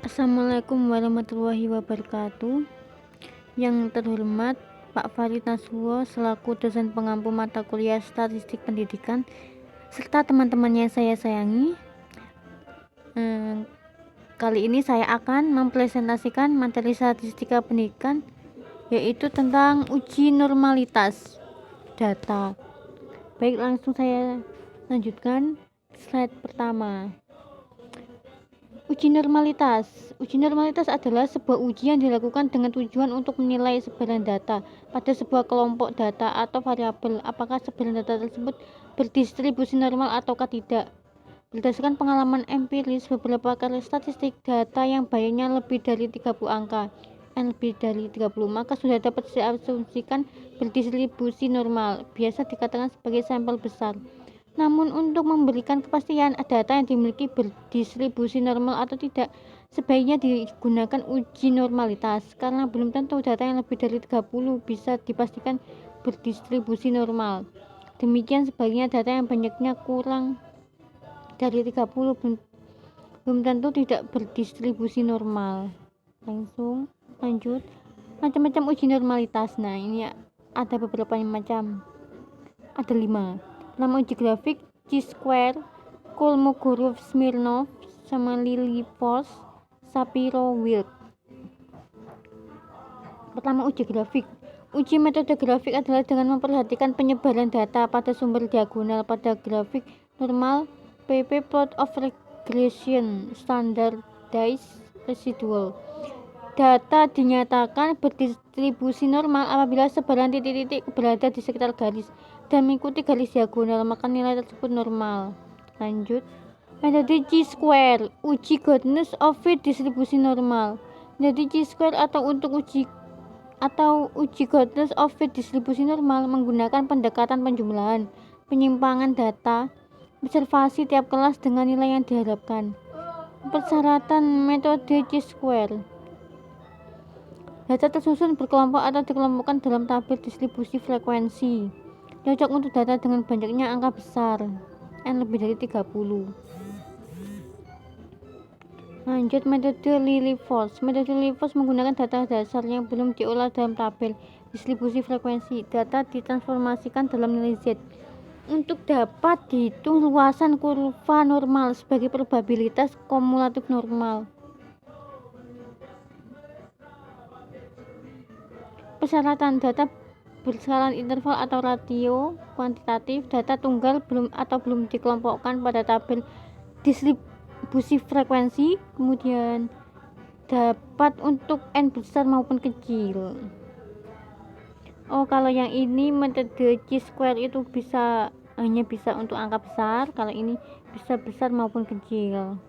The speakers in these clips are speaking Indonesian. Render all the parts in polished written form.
Assalamualaikum warahmatullahi wabarakatuh. Yang terhormat Pak Farid Nasrullah selaku dosen pengampu mata kuliah Statistik Pendidikan serta teman-teman yang saya sayangi. Kali ini saya akan mempresentasikan materi statistika pendidikan, yaitu tentang uji normalitas data. Baik, langsung saya lanjutkan slide pertama. Uji normalitas. Uji normalitas adalah sebuah uji yang dilakukan dengan tujuan untuk menilai sebaran data pada sebuah kelompok data atau variabel, apakah sebaran data tersebut berdistribusi normal ataukah tidak. Berdasarkan pengalaman empiris beberapa karya statistik, data yang banyaknya lebih dari 30 angka dan lebih dari 30, maka sudah dapat diasumsikan berdistribusi normal, biasa dikatakan sebagai sampel besar. Namun untuk memberikan kepastian data yang dimiliki berdistribusi normal atau tidak, sebaiknya digunakan uji normalitas, karena belum tentu data yang lebih dari 30 bisa dipastikan berdistribusi normal. Demikian sebaliknya, data yang banyaknya kurang dari 30 belum tentu tidak berdistribusi normal. Lanjut. Macam-macam uji normalitas. Nah, ini ada beberapa macam. Ada 5. Pertama, uji grafik, chi-square, Kolmogorov-Smirnov, sama Lilliefors, Shapiro-Wilk. Pertama, uji grafik. Uji metode grafik adalah dengan memperhatikan penyebaran data pada sumber diagonal pada grafik normal PP plot of regression standardized residual. Data dinyatakan berdistribusi normal apabila sebaran titik-titik berada di sekitar garis dan mengikuti garis diagonal, maka nilai tersebut normal. Lanjut. Metode chi-square, uji goodness of fit distribusi normal. Metode chi-square atau uji goodness of fit distribusi normal menggunakan pendekatan penjumlahan, penyimpangan data, observasi tiap kelas dengan nilai yang diharapkan. Persyaratan metode chi-square: data tersusun berkelompok atau dikelompokkan dalam tabel distribusi frekuensi. Cocok untuk data dengan banyaknya angka besar, n lebih dari 30. Lanjut, metode Lilliefors. Metode Lilliefors menggunakan data dasar yang belum diolah dalam tabel distribusi frekuensi. Data ditransformasikan dalam nilai Z untuk dapat dihitung luasan kurva normal sebagai probabilitas kumulatif normal. Persyaratan: data berskala interval atau ratio kuantitatif, data tunggal belum dikelompokkan pada tabel distribusi frekuensi, kemudian dapat untuk n besar maupun kecil. Kalau yang ini metode chi-square itu hanya bisa untuk angka besar, kalau ini bisa besar maupun kecil.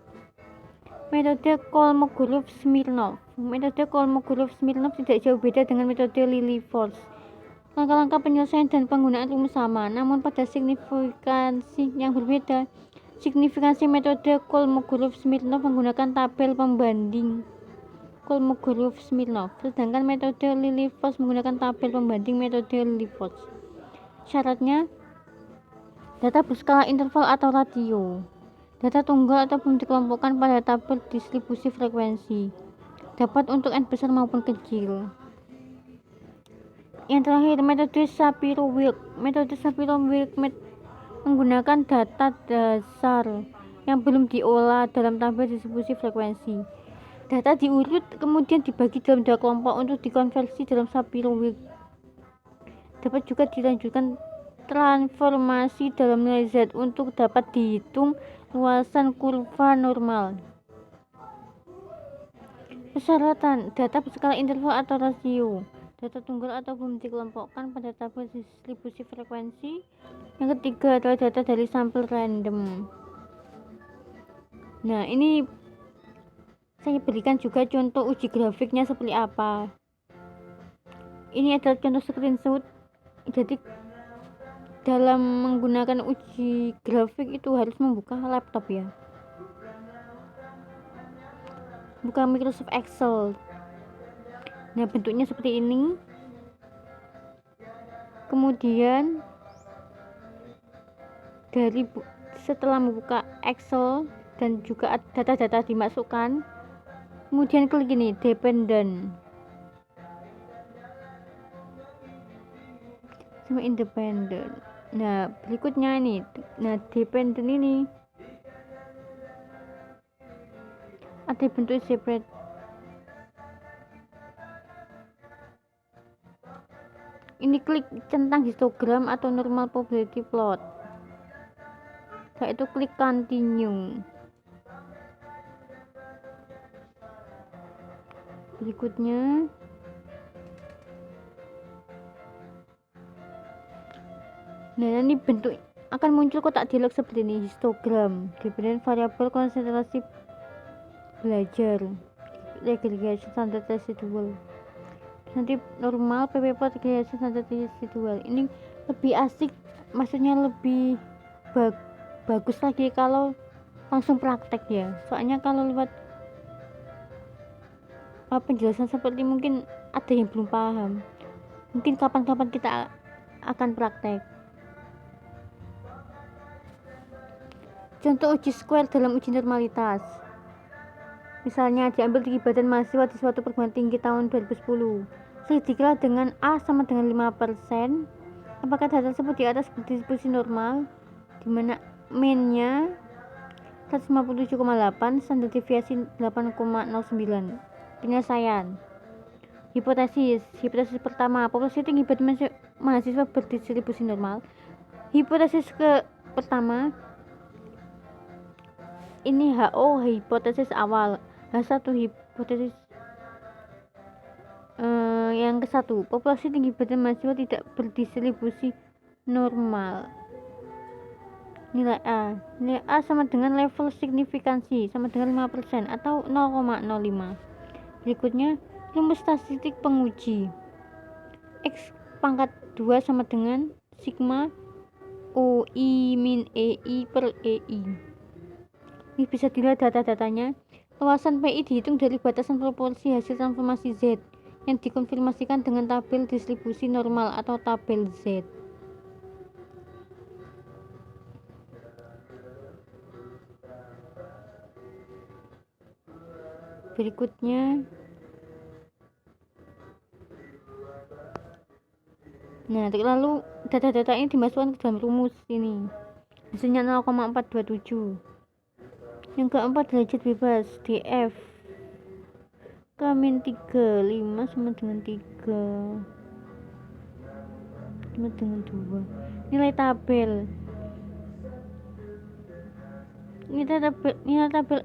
Metode Kolmogorov-Smirnov. Metode Kolmogorov-Smirnov tidak jauh beda dengan metode Lilliefors. Langkah-langkah penyelesaian dan penggunaan rumus sama, namun pada signifikansi yang berbeda. Signifikansi metode Kolmogorov-Smirnov menggunakan tabel pembanding Kolmogorov-Smirnov, sedangkan metode Lilliefors menggunakan tabel pembanding metode Lilliefors. Syaratnya: data berskala interval atau ratio, data tunggal atau belum dikelompokkan pada tabel distribusi frekuensi, dapat untuk n besar maupun kecil. Yang terakhir, metode Shapiro-Wilk. Metode Shapiro-Wilk menggunakan data dasar yang belum diolah dalam tabel distribusi frekuensi. Data diurut kemudian dibagi dalam 2 kelompok untuk dikonversi dalam Shapiro-Wilk. Dapat juga dilanjutkan transformasi dalam nilai Z untuk dapat dihitung luasan kurva normal. Persyaratan: data berskala interval atau rasio, data tunggal atau belum dikelompokkan pada tabel distribusi frekuensi. Yang ketiga adalah data dari sampel random. Nah, ini saya berikan juga contoh uji grafiknya seperti apa. Ini adalah contoh screenshot. Jadi dalam menggunakan uji grafik itu harus membuka laptop ya, buka Microsoft Excel. Nah, bentuknya seperti ini. Kemudian setelah membuka Excel dan juga data-data dimasukkan, Kemudian klik ini dependent sama independent. Nah berikutnya ini, nah dependent ini ada bentuk separate. Ini klik centang histogram atau normal probability plot. Setelah itu klik continue. Berikutnya nah ini bentuk akan muncul kotak dialog seperti ini, histogram, dependent variable, konsentrasi belajar, regression, standard residual, nanti normal, pp plot, regression, standard residual. Ini lebih asik, maksudnya lebih bagus lagi kalau langsung praktek ya, soalnya kalau lewat penjelasan seperti mungkin ada yang belum paham, mungkin kapan-kapan kita akan praktek. Contoh uji square dalam uji normalitas, misalnya diambil tinggi badan mahasiswa di suatu perguruan tinggi tahun 2010. Selidikilah dengan A sama dengan 5%, apakah data tersebut di atas berdistribusi normal, di mana mean-nya 157,8, standar deviasi 8,09. Penyelesaian. Hipotesis pertama, populasi tinggi badan mahasiswa berdistribusi normal. Hipotesis pertama ini HO, hipotesis awal. H1 hipotesis yang ke-1, populasi tinggi badan mahasiswa tidak berdistribusi normal. Nilai A sama dengan level signifikansi sama dengan 5% atau 0,05. Berikutnya rumus statistik penguji. X pangkat 2 sama dengan sigma OI min EI per EI. Ini bisa dilihat data-datanya. Luasan PI dihitung dari batasan proporsi hasil transformasi Z yang dikonfirmasikan dengan tabel distribusi normal atau tabel Z. Berikutnya, nah lalu data-data ini dimasukkan ke dalam rumus ini, hasilnya 0,427. Yang keempat, derajat bebas df K-3 5 sama dengan 3 sama dengan 2. Nilai tabel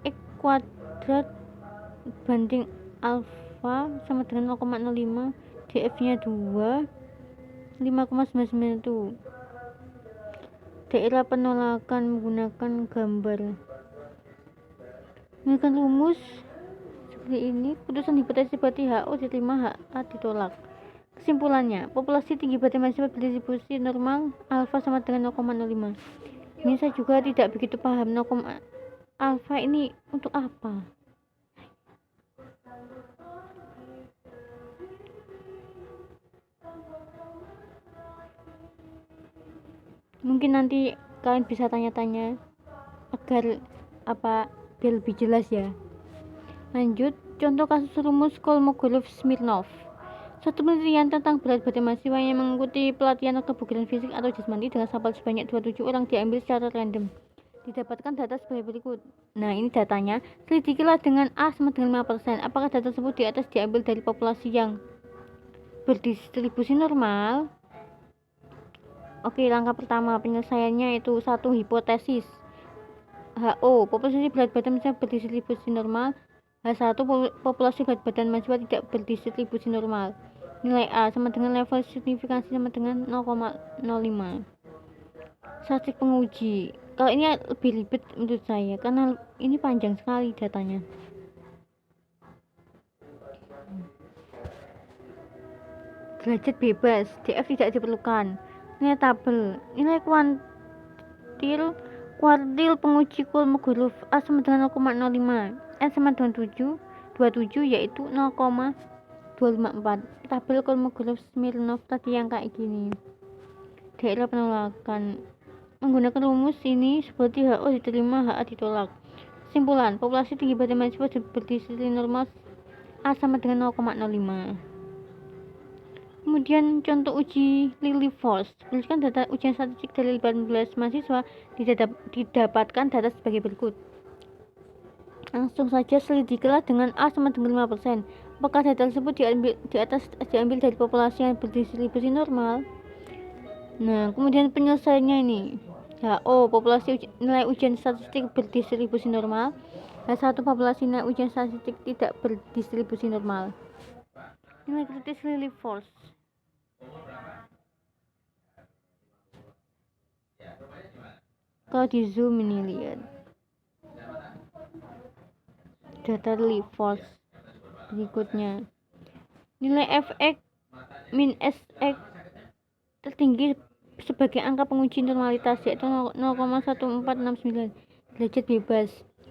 X kuadrat banding alfa sama dengan 0,05, df nya 2 5,991. Daerah penolakan menggunakan gambar. Menggunakan rumus seperti ini, putusan hipotesis berarti HO diterima, HA ditolak. Kesimpulannya, populasi tinggi badan mahasiswa berdistribusi normal alfa sama dengan 0,05. Ini saya juga tidak begitu paham, 0, alfa ini untuk apa? Mungkin nanti kalian bisa tanya-tanya agar biar lebih jelas ya. Lanjut, contoh kasus rumus Kolmogorov-Smirnov. Suatu penelitian tentang berat badan mahasiswa yang mengikuti pelatihan kebugaran fisik atau jasmani dengan sampel sebanyak 27 orang diambil secara random. Didapatkan data sebagai berikut. Nah, ini datanya. Selidikilah dengan A sama dengan 5%. Apakah data tersebut di atas diambil dari populasi yang berdistribusi normal? Oke, langkah pertama penyelesaiannya itu 1. Hipotesis HO, populasi berat badan mahasiswa berdistribusi normal. H1, populasi berat badan mahasiswa tidak berdistribusi normal. Nilai A sama dengan level signifikansi sama dengan 0,05. Statistik penguji. Kalau ini lebih ribet menurut saya karena ini panjang sekali datanya. Derajat bebas DF tidak diperlukan. Nilai tabel, nilai kuartil penguji Kolmogorov A sama dengan 0,05, N sama dengan 27 yaitu 0,254. Tabel Kolmogorov-Smirnov tadi yang kayak gini. Daerah penolakan menggunakan rumus ini seperti HO diterima, HA ditolak. Kesimpulan, populasi tinggi pada mahasiswa berdisiplin normal A sama dengan 0,05. Kemudian contoh uji Lilliefors. Berdasarkan data ujian statistik dari 18 mahasiswa didapatkan data sebagai berikut. Langsung saja selidikilah dengan A sama dengan 5%. Apakah data tersebut diambil dari populasi yang berdistribusi normal? Nah, kemudian penyelesaiannya ini. HO, populasi nilai ujian statistik berdistribusi normal. H1, populasi nilai ujian statistik tidak berdistribusi normal. Nilai kritis Lilliefors. Kalau di zoom ini lihat data Lilliefors berikutnya. Nilai Fx min Sx tertinggi sebagai angka penguji normalitas yaitu 0,1469 derajat bebas.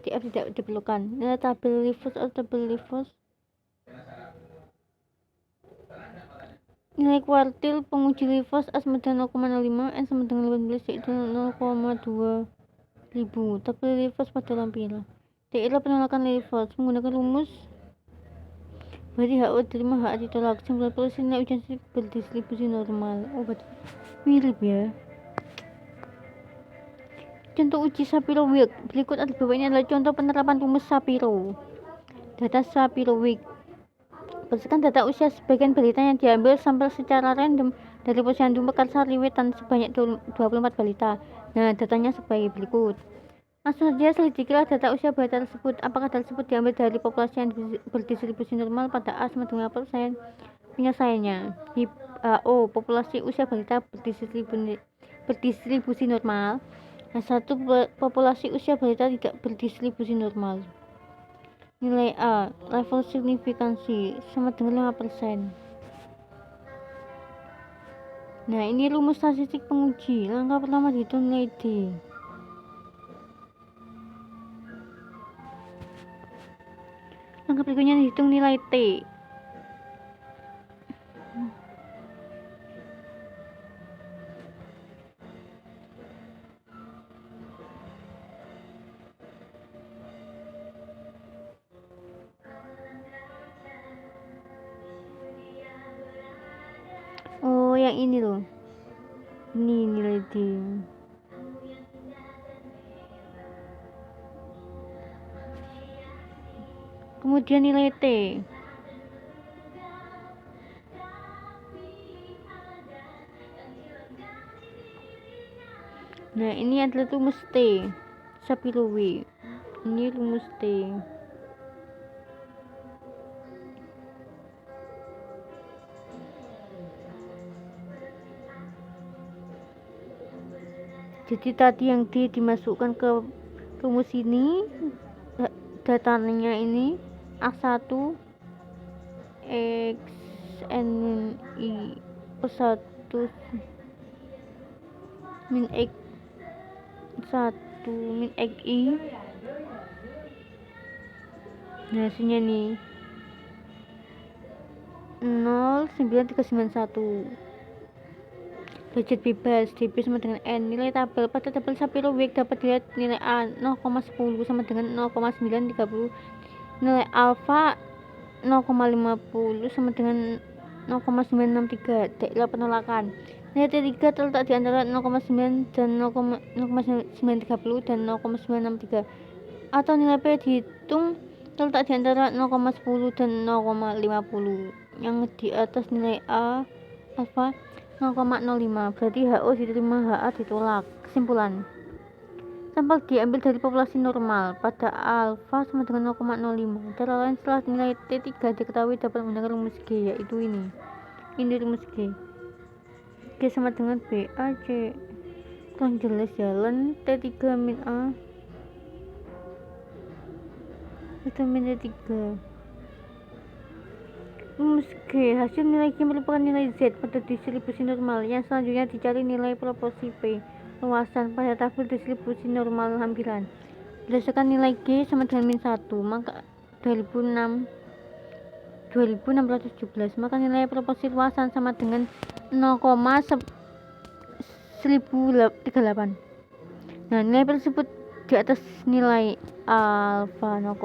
F tidak diperlukan. Nilai tabel Lilliefors atau tabel Lilliefors. Nilai kuartil penguji Lilliefors A sama dengan 0,05, N sama dengan 18 yaitu 0,2 ribu. Tabel Lilliefors pada lampiran. Daerah penolakan Lilliefors menggunakan rumus berarti HO diterima, HA ditolak. Kesimpulan populasi nilai ujian berdistribusi normal. Oh, berarti mirip ya. Contoh uji Shapiro-Wilk. Berikut ada bawah ini adalah contoh penerapan rumus Shapiro. Data Shapiro-Wilk. Berdasarkan data usia sebagian balita yang diambil sampel secara random dari posyandu Mekarsari Wetan sebanyak 24 balita. Nah, datanya sebagai berikut. Langsung saja selidikilah data usia balita tersebut. Apakah data tersebut diambil dari populasi yang berdistribusi normal pada A sama dengan 5%? Penyelesaiannya. Di AO, populasi usia balita berdistribusi normal. H1, populasi usia balita tidak berdistribusi normal. Nilai A, level signifikansi sama dengan 5%. Nah, ini rumus statistik penguji. Langkah pertama dihitung nilai D. Langkah berikutnya dihitung nilai T. Oh, yang ini loh. Ini nilai D. Kemudian nilai T. Nah, ini adalah rumus T. Shapiro-Wilk. Ini rumus T. Jadi tadi yang D dimasukkan ke rumus ini, datanya ini A1 XNI per 1 min X1 min XI. Nah, hasilnya nih 0,9391 derajat bebas. DB sama dengan N. Nilai tabel pada tabel Shapiro-Wilk dapat dilihat nilai A 0,10 sama dengan 0,930. Nilai alfa 0,50 sama dengan 0,963. Daerah penolakan. Nilai T3 terletak di antara 0,9 dan 0,930 dan 0,963. Atau nilai P dihitung terletak di antara 0,10 dan 0,50. Yang di atas nilai A alfa 0,05. Berarti HO diterima, HA ditolak. Kesimpulan, sampel diambil dari populasi normal pada alfa sama dengan 0,05. Cara lain setelah nilai T3 diketahui dapat menggunakan rumus G, yaitu ini rumus G. G sama dengan B A C. Kurang jelas jalan T3 min A itu min T3. Rumus G, hasil nilai G merupakan nilai Z pada distribusi normal. Yang selanjutnya dicari nilai proporsi P, luasan pada tabel distribusi normal lampiran. Berdasarkan nilai G sama dengan min 1, maka 2617, maka nilai proporsi luasan sama dengan 0,1038. Nah, nilai tersebut di atas nilai alfa 0,05.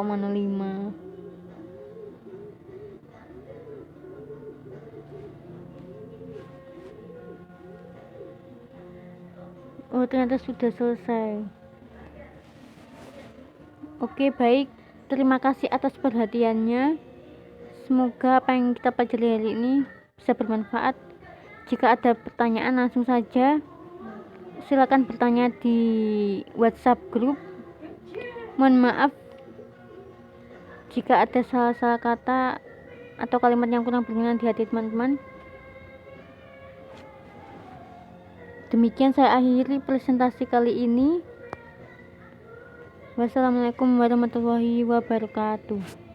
Oh, ternyata sudah selesai. Oke, baik. Terima kasih atas perhatiannya. Semoga apa yang kita pelajari hari ini bisa bermanfaat. Jika ada pertanyaan langsung saja silakan bertanya di WhatsApp grup. Mohon maaf jika ada salah-salah kata atau kalimat yang kurang berkenan di hati teman-teman. Demikian saya akhiri presentasi kali ini. Wassalamualaikum warahmatullahi wabarakatuh.